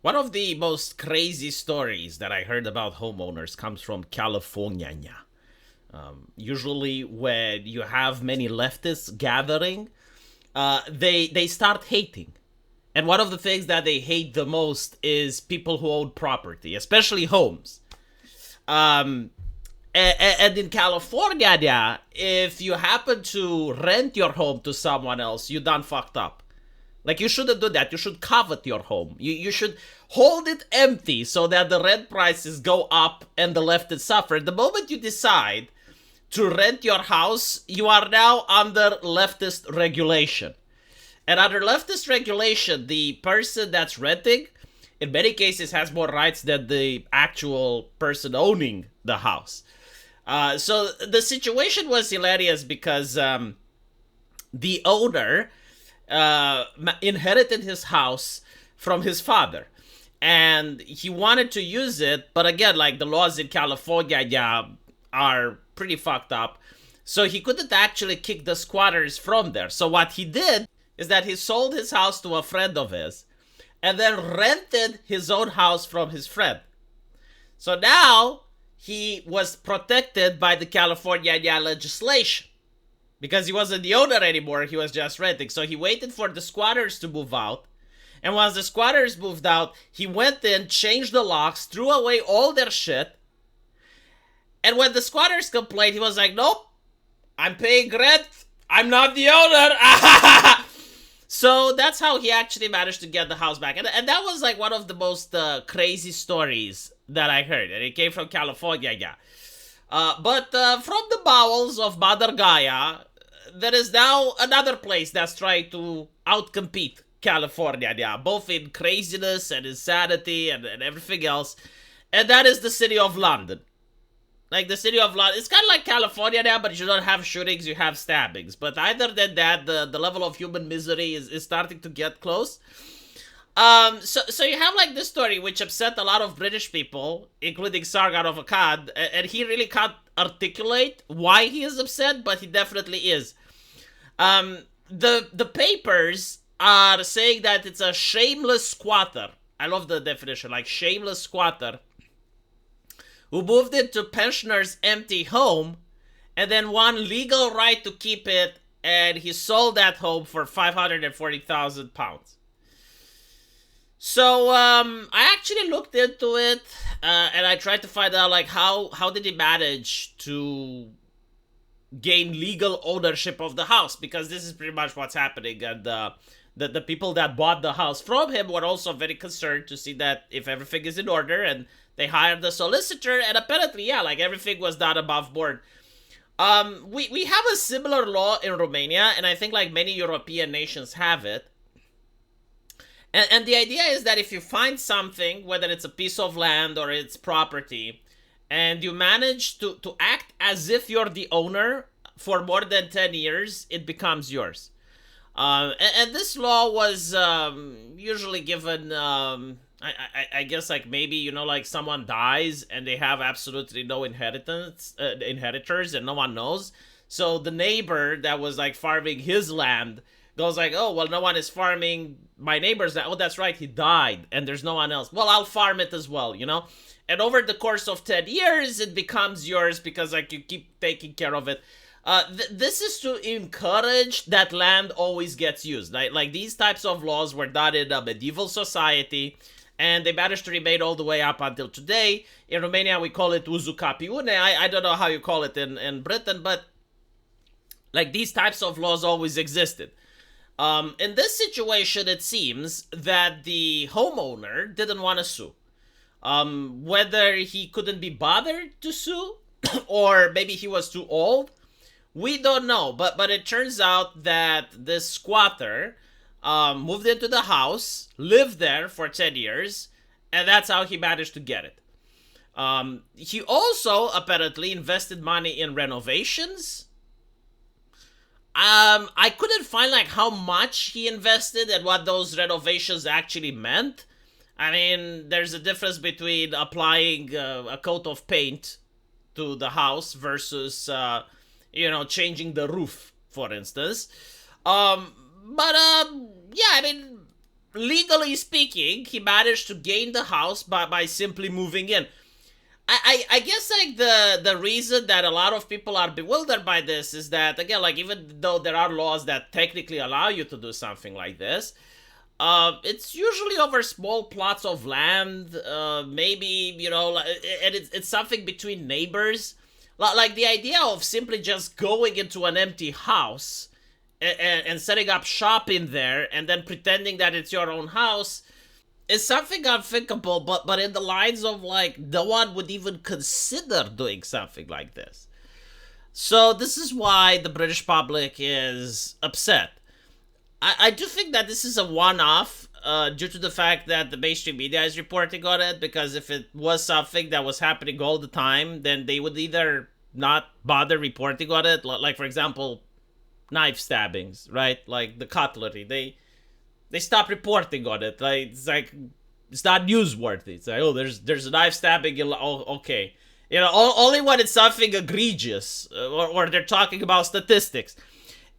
One of the most crazy stories that I heard about homeowners comes from California. Usually, when you have many leftists gathering, they start hating. And one of the things that they hate the most is people who own property, especially homes. Um, and in California, yeah, if you happen to rent your home to someone else, you done fucked up. Like, you shouldn't do that. You should covet your home. You should hold it empty so that the rent prices go up and the leftists suffer. The moment you decide to rent your house, you are now under leftist regulation. And under leftist regulation, the person that's renting, in many cases, has more rights than the actual person owning the house. So the situation was hilarious because the owner inherited his house from his father. And he wanted to use it, but again, like the laws in California, yeah, are pretty fucked up. So he couldn't actually kick the squatters from there. So what he did is that he sold his house to a friend of his and then rented his own house from his friend. So now he was protected by the California legislation because he wasn't the owner anymore. He was just renting. So he waited for the squatters to move out. And once the squatters moved out, he went in, changed the locks, threw away all their shit. And when the squatters complained, he was like, nope, I'm paying rent. I'm not the owner. So that's how he actually managed to get the house back. And that was like one of the most crazy stories that I heard. And it came from California, yeah. But from the bowels of Mother Gaia, there is now another place that's trying to outcompete California, yeah, both in craziness and insanity and everything else. And that is the city of London. Like, the city of London, it's kind of like California now, but you don't have shootings, you have stabbings. But either than that, the level of human misery is starting to get close. So you have like this story which upset a lot of British people, including Sargon of Akkad, and he really can't articulate why he is upset, but he definitely is. The papers are saying that it's a shameless squatter. I love the definition, like shameless squatter, who moved into pensioners' empty home and then won legal right to keep it, and he sold that home for £540,000. So I actually looked into it, and I tried to find out like how did he manage to gain legal ownership of the house, because this is pretty much what's happening. And the people that bought the house from him were also very concerned to see that if everything is in order, and they hired the solicitor, and apparently, yeah, like everything was done above board. We have a similar law in Romania, and I think like many European nations have it. And the idea is that if you find something, whether it's a piece of land or it's property, and you manage to act as if you're the owner for more than 10 years, it becomes yours. And this law was usually given, I guess, like maybe, like someone dies and they have absolutely no inheritors, and no one knows. So the neighbor that was like farming his land goes like, oh, well, no one is farming my neighbor's land. Oh, that's right, he died and there's no one else. Well, I'll farm it as well, And over the course of 10 years, it becomes yours because like you keep taking care of it. This is to encourage that land always gets used. Like these types of laws were done in a medieval society, and they managed to remain all the way up until today. In Romania, we call it usucapiune. I don't know how you call it in Britain, but like these types of laws always existed. In this situation, it seems that the homeowner didn't want to sue. Whether he couldn't be bothered to sue, or maybe he was too old, we don't know. But it turns out that this squatter moved into the house, lived there for 10 years, and that's how he managed to get it. He also apparently invested money in renovations. I couldn't find like how much he invested and what those renovations actually meant. I mean, there's a difference between applying a coat of paint to the house versus, changing the roof, for instance. Yeah, I mean, legally speaking, he managed to gain the house by simply moving in. I guess like the reason that a lot of people are bewildered by this is that, again, like, even though there are laws that technically allow you to do something like this, it's usually over small plots of land, maybe, and it's something between neighbors. Like the idea of simply just going into an empty house and setting up shop in there and then pretending that it's your own house is something unthinkable, but in the lines of, like, no one would even consider doing something like this. So this is why the British public is upset. I do think that this is a one-off, due to the fact that the mainstream media is reporting on it, because if it was something that was happening all the time, then they would either not bother reporting on it, like, for example, knife stabbings, right? Like the cutlery. They stop reporting on it. Like, it's not newsworthy. It's like, oh, there's a knife stabbing. Oh, okay. Only when it's something egregious, or they're talking about statistics.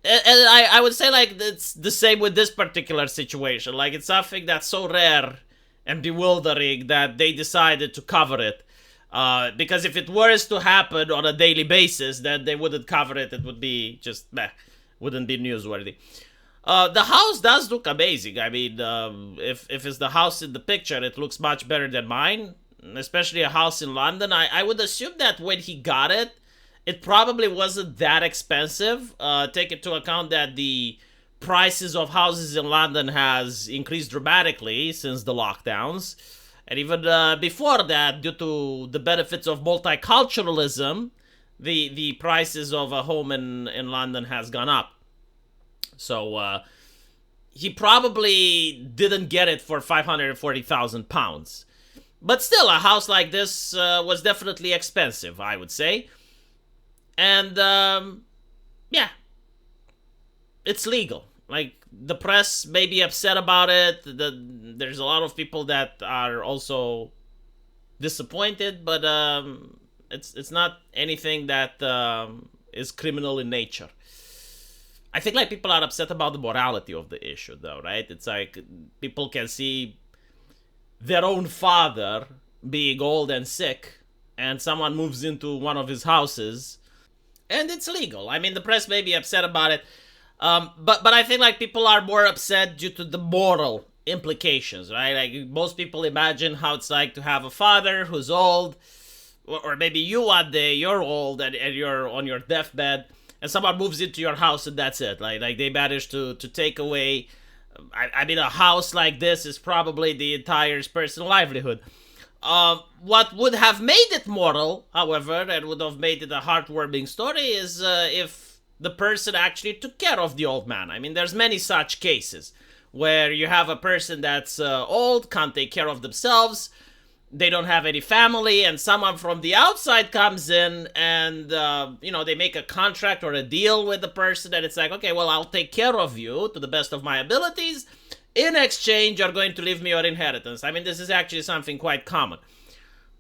And I would say, like, it's the same with this particular situation. Like, it's something that's so rare and bewildering that they decided to cover it. Because if it was to happen on a daily basis, then they wouldn't cover it. It would be just, wouldn't be newsworthy. The house does look amazing. I mean, if it's the house in the picture, it looks much better than mine, especially a house in London. I would assume that when he got it, it probably wasn't that expensive. Take into account that the prices of houses in London has increased dramatically since the lockdowns. And even before that, due to the benefits of multiculturalism, the prices of a home in London has gone up. So he probably didn't get it for £540,000. But still, a house like this was definitely expensive, I would say. And yeah, it's legal. Like, the press may be upset about it. There's a lot of people that are also disappointed, but it's not anything that is criminal in nature. I think, like, people are upset about the morality of the issue, though, right? It's like people can see their own father being old and sick, and someone moves into one of his houses, and it's legal. I mean, the press may be upset about it, but I think, like, people are more upset due to the moral implications, right? Like, most people imagine how it's like to have a father who's old, or maybe you one day, you're old and you're on your deathbed, and someone moves into your house and that's it. Like they manage to take away. I mean, a house like this is probably the entire person's livelihood. What would have made it moral, however, and would have made it a heartwarming story, is if the person actually took care of the old man. I mean, there's many such cases where you have a person that's old, can't take care of themselves, they don't have any family, and someone from the outside comes in and, they make a contract or a deal with the person, and it's like, okay, well, I'll take care of you to the best of my abilities. In exchange, you're going to leave me your inheritance. I mean, this is actually something quite common.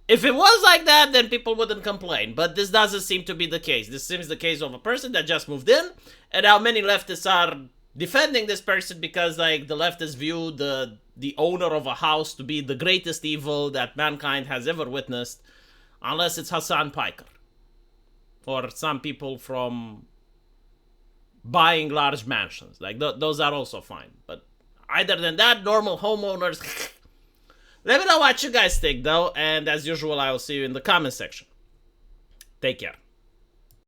If it was like that, then people wouldn't complain, but this doesn't seem to be the case. This seems the case of a person that just moved in, and how many leftists are defending this person because, like, the leftists view the owner of a house to be the greatest evil that mankind has ever witnessed, unless it's Hassan Piker or some people from buying large mansions. Like, those are also fine, but other than that, normal homeowners. Let me know what you guys think, though, and as usual, I will see you in the comment section. Take care.